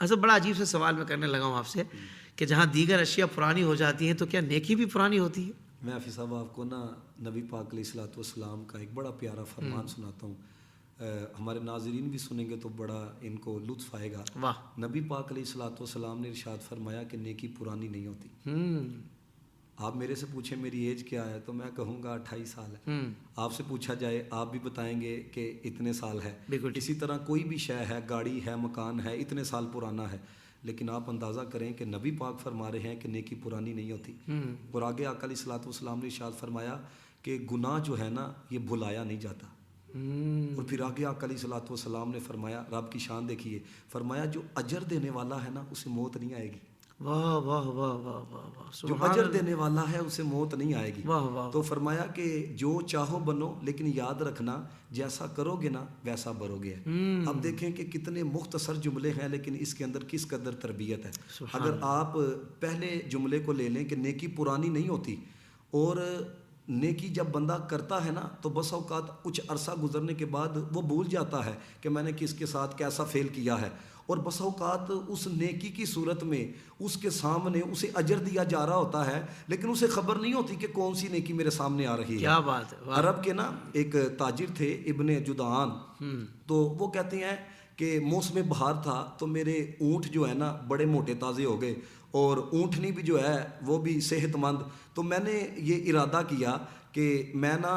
اصل بڑا عجیب سے سوال میں کرنے لگا ہوں آپ سے کہ جہاں دیگر اشیاء پرانی ہو جاتی ہیں تو کیا نیکی بھی پرانی ہوتی ہے؟ میں حافظ صاحب آپ کو نا نبی پاک علیہ الصلوۃ والسلام کا ایک بڑا پیارا فرمان سناتا ہوں. ہمارے ناظرین بھی سنیں گے تو بڑا ان کو لطف آئے گا. واہ. نبی پاک علیہ الصلوۃ والسلام نے ارشاد فرمایا کہ نیکی پرانی نہیں ہوتی. آپ میرے سے پوچھیں میری ایج کیا ہے تو میں کہوں گا 28 سال ہے. آپ سے پوچھا جائے آپ بھی بتائیں گے کہ اتنے سال ہے. بالکل. اسی طرح کوئی بھی شے ہے, گاڑی ہے, مکان ہے, اتنے سال پرانا ہے. لیکن آپ اندازہ کریں کہ نبی پاک فرما رہے ہیں کہ نیکی پرانی نہیں ہوتی. اور آگے آقا علیہ الصلوۃ والسلام نے ارشاد فرمایا کہ گناہ جو ہے نا یہ بھلایا نہیں جاتا. اور پھر آگے آقا علیہ الصلوۃ والسلام نے فرمایا, رب کی شان دیکھیے, فرمایا جو اجر دینے والا ہے نا اسے موت نہیں آئے گی. واہ واہ واہ واہ واہ. جو اجر دینے والا ہے اسے موت نہیں آئے گی. واہ واہ. تو فرمایا کہ جو چاہو بنو لیکن یاد رکھنا جیسا کرو گے نا ویسا بھرو گے. اب دیکھیں کہ کتنے مختصر جملے ہیں لیکن اس کے اندر کس قدر تربیت ہے. اگر آپ پہلے جملے کو لے لیں کہ نیکی پرانی نہیں ہوتی, اور نیکی جب بندہ کرتا ہے نا تو بس اوقات کچھ عرصہ گزرنے کے بعد وہ بھول جاتا ہے کہ میں نے کس کے ساتھ کیسا فیل کیا ہے, اور بس اوقات اس نیکی کی صورت میں اس کے سامنے اسے اجر دیا جا رہا ہوتا ہے لیکن اسے خبر نہیں ہوتی کہ کون سی نیکی میرے سامنے آ رہی ہے. کیا بات ہے. عرب کے نا ایک تاجر تھے ابن جدعان, تو وہ کہتے ہیں کہ موسم بہار تھا تو میرے اونٹ جو ہے نا بڑے موٹے تازے ہو گئے اور اونٹنی بھی جو ہے وہ بھی صحت مند. تو میں نے یہ ارادہ کیا کہ میں نا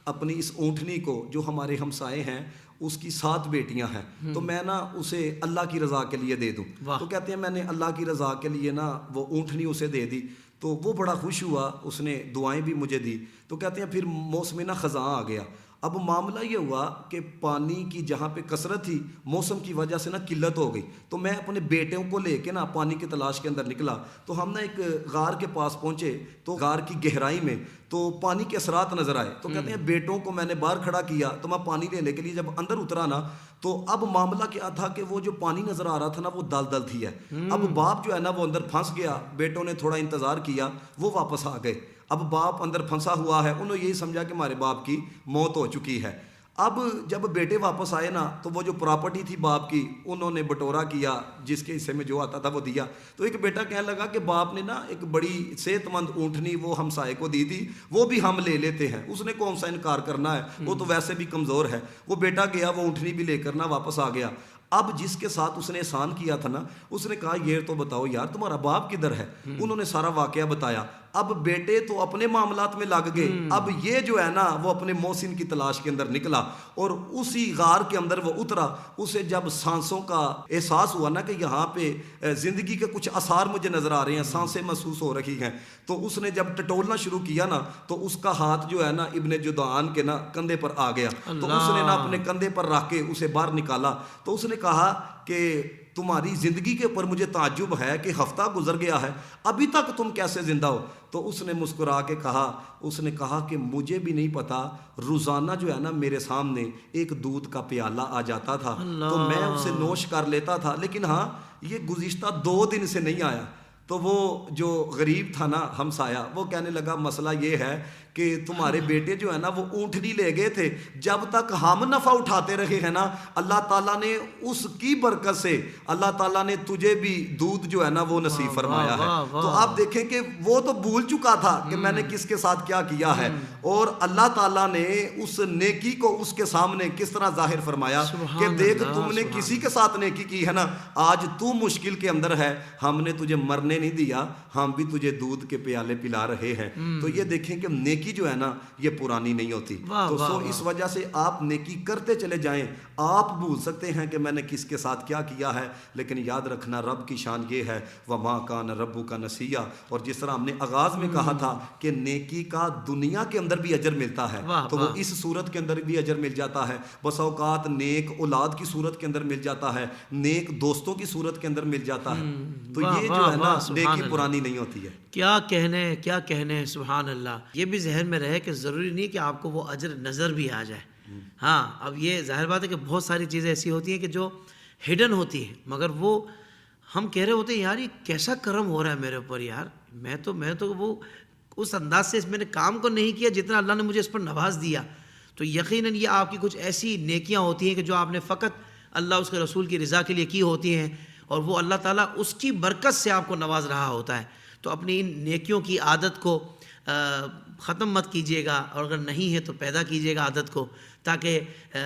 اپنی اس اونٹنی کو, جو ہمارے ہمسائے ہیں اس کی 7 بیٹیاں ہیں, تو میں نا اسے اللہ کی رضا کے لیے دے دوں. تو کہتے ہیں میں نے اللہ کی رضا کے لیے نا وہ اونٹنی اسے دے دی. تو وہ بڑا خوش ہوا, اس نے دعائیں بھی مجھے دی. تو کہتے ہیں پھر موسم نا خزاں آ گیا. اب معاملہ یہ ہوا کہ پانی کی جہاں پہ کثرت تھی موسم کی وجہ سے نا قلت ہو گئی. تو میں اپنے بیٹوں کو لے کے نا پانی کی تلاش کے اندر نکلا. تو ہم نا ایک غار کے پاس پہنچے تو غار کی گہرائی میں تو پانی کے اثرات نظر آئے. تو کہتے ہیں بیٹوں کو میں نے باہر کھڑا کیا تو میں پانی لینے کے لیے جب اندر اترا نا تو اب معاملہ کیا تھا کہ وہ جو پانی نظر آ رہا تھا نا وہ دل دل تھی ہے. اب باپ جو ہے نا وہ اندر پھنس گیا, بیٹوں نے تھوڑا انتظار کیا, وہ واپس آ گئے. اب باپ اندر پھنسا ہوا ہے, انہوں نے یہی سمجھا کہ ہمارے باپ کی موت ہو چکی ہے. اب جب بیٹے واپس آئے نا تو وہ جو پراپرٹی تھی باپ کی انہوں نے بٹورا کیا, جس کے حصے میں جو آتا تھا وہ دیا. تو ایک بیٹا کہنے لگا کہ باپ نے نا ایک بڑی صحت مند اونٹنی وہ ہمسائے کو دی تھی, وہ بھی ہم لے لیتے ہیں, اس نے کون سا انکار کرنا ہے, وہ تو ویسے بھی کمزور ہے. وہ بیٹا گیا وہ اونٹنی بھی لے کر نا واپس آ گیا. اب جس کے ساتھ اس نے احسان کیا تھا نا اس نے کہا یہ تو بتاؤ یار تمہارا باپ کدھر ہے. انہوں نے سارا واقعہ بتایا. اب بیٹے تو اپنے معاملات میں لگ گئے, اب یہ جو ہے نا وہ اپنے محسن کی تلاش کے اندر نکلا اور اسی غار کے اندر وہ اترا. اسے جب سانسوں کا احساس ہوا نا کہ یہاں پہ زندگی کے کچھ آثار مجھے نظر آ رہے ہیں, سانسیں محسوس ہو رہی ہیں, تو اس نے جب ٹٹولنا شروع کیا نا تو اس کا ہاتھ جو ہے نا ابن جدعان کے نا کندھے پر آ گیا. تو اس نے نا اپنے کندھے پر رکھ کے اسے باہر نکالا. تو اس نے کہا کہ تمہاری زندگی کے اوپر مجھے تعجب ہے کہ ہفتہ گزر گیا ہے ابھی تک تم کیسے زندہ ہو. تو اس نے مسکرا کے کہا, اس نے کہا کہ مجھے بھی نہیں پتا, روزانہ جو ہے نا میرے سامنے ایک دودھ کا پیالہ آ جاتا تھا تو میں اسے نوش کر لیتا تھا, لیکن ہاں یہ گزشتہ 2 دن سے نہیں آیا. تو وہ جو غریب تھا نا ہمسایہ وہ کہنے لگا مسئلہ یہ ہے کہ تمہارے بیٹے جو ہے نا وہ اونٹنی لے گئے تھے, جب تک ہم نفع اٹھاتے رہے ہیں نا اللہ تعالیٰ نے اس کی برکت سے اللہ تعالیٰ نے تجھے بھی دودھ جو ہے نا وہ نصیب فرمایا ہے. تو آپ دیکھیں کہ وہ تو بھول چکا تھا کہ میں نے کس کے ساتھ کیا کیا ہے, اور اللہ تعالیٰ نے اس نیکی کو اس کے سامنے کس طرح ظاہر فرمایا کہ دیکھ تم نے کسی کے ساتھ نیکی کی ہے نا, آج تو مشکل کے اندر ہے, ہم نے تجھے مرنے نہیں دیا, ہم بھی تجھے دودھ کے پیالے پلا رہے ہیں. تو یہ دیکھیں کہ نیکی جو ہے نا یہ پرانی نہیں ہوتی. تو سو اس وجہ سے آپ نیکی کرتے چلے جائیں. آپ بھول سکتے ہیں کہ میں نے کس کے ساتھ کیا کیا ہے, لیکن یاد رکھنا رب کی شان یہ ہے وما کان ربک نسیا. اور جس طرح ہم نے آغاز میں کہا تھا کہ نیکی کا دنیا کے اندر بھی اجر ملتا ہے, تو وہ اس صورت کے اندر بھی اجر مل جاتا ہے. بس اوقات نیک اولاد کی صورت کے اندر مل جاتا ہے, نیک دوستوں کی صورت کے اندر مل جاتا ہے. تو یہ جو ہے نا نیکی پرانی نہیں ہوتی ہے. کیا کہنے سبحان اللہ. یہ بھی ذہن میں رہے کہ ضروری نہیں کہ آپ کو وہ اجر نظر بھی آ جائے. ہاں اب یہ ظاہر بات ہے کہ بہت ساری چیزیں ایسی ہوتی ہیں کہ جو ہڈن ہوتی ہیں, مگر وہ ہم کہہ رہے ہوتے ہیں یار یہ کیسا کرم ہو رہا ہے میرے اوپر یار, میں تو وہ اس انداز سے میں نے کام کو نہیں کیا جتنا اللہ نے مجھے اس پر نواز دیا. تو یقیناً یہ آپ کی کچھ ایسی نیکیاں ہوتی ہیں کہ جو آپ نے فقط اللہ اس کے رسول کی رضا کے لیے کی ہوتی ہیں, اور وہ اللہ تعالیٰ اس کی برکت سے آپ کو نواز رہا ہوتا ہے. تو اپنی ان نیکیوں کی عادت کو ختم مت کیجیے گا، اور اگر نہیں ہے تو پیدا کیجیے گا عادت کو، تاکہ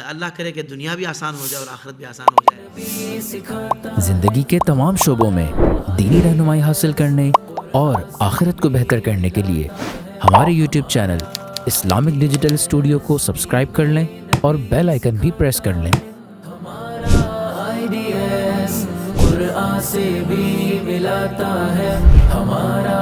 اللہ کرے کہ دنیا بھی آسان ہو جائے اور آخرت بھی آسان ہو جائے. زندگی کے تمام شعبوں میں دینی رہنمائی حاصل کرنے اور آخرت کو بہتر کرنے کے لیے ہمارے YouTube channel Islamic digital studio کو سبسکرائب کر لیں اور بیل آئیکن بھی پریس کر لیں. قرآن سے بھی ملاتا ہے ہمارا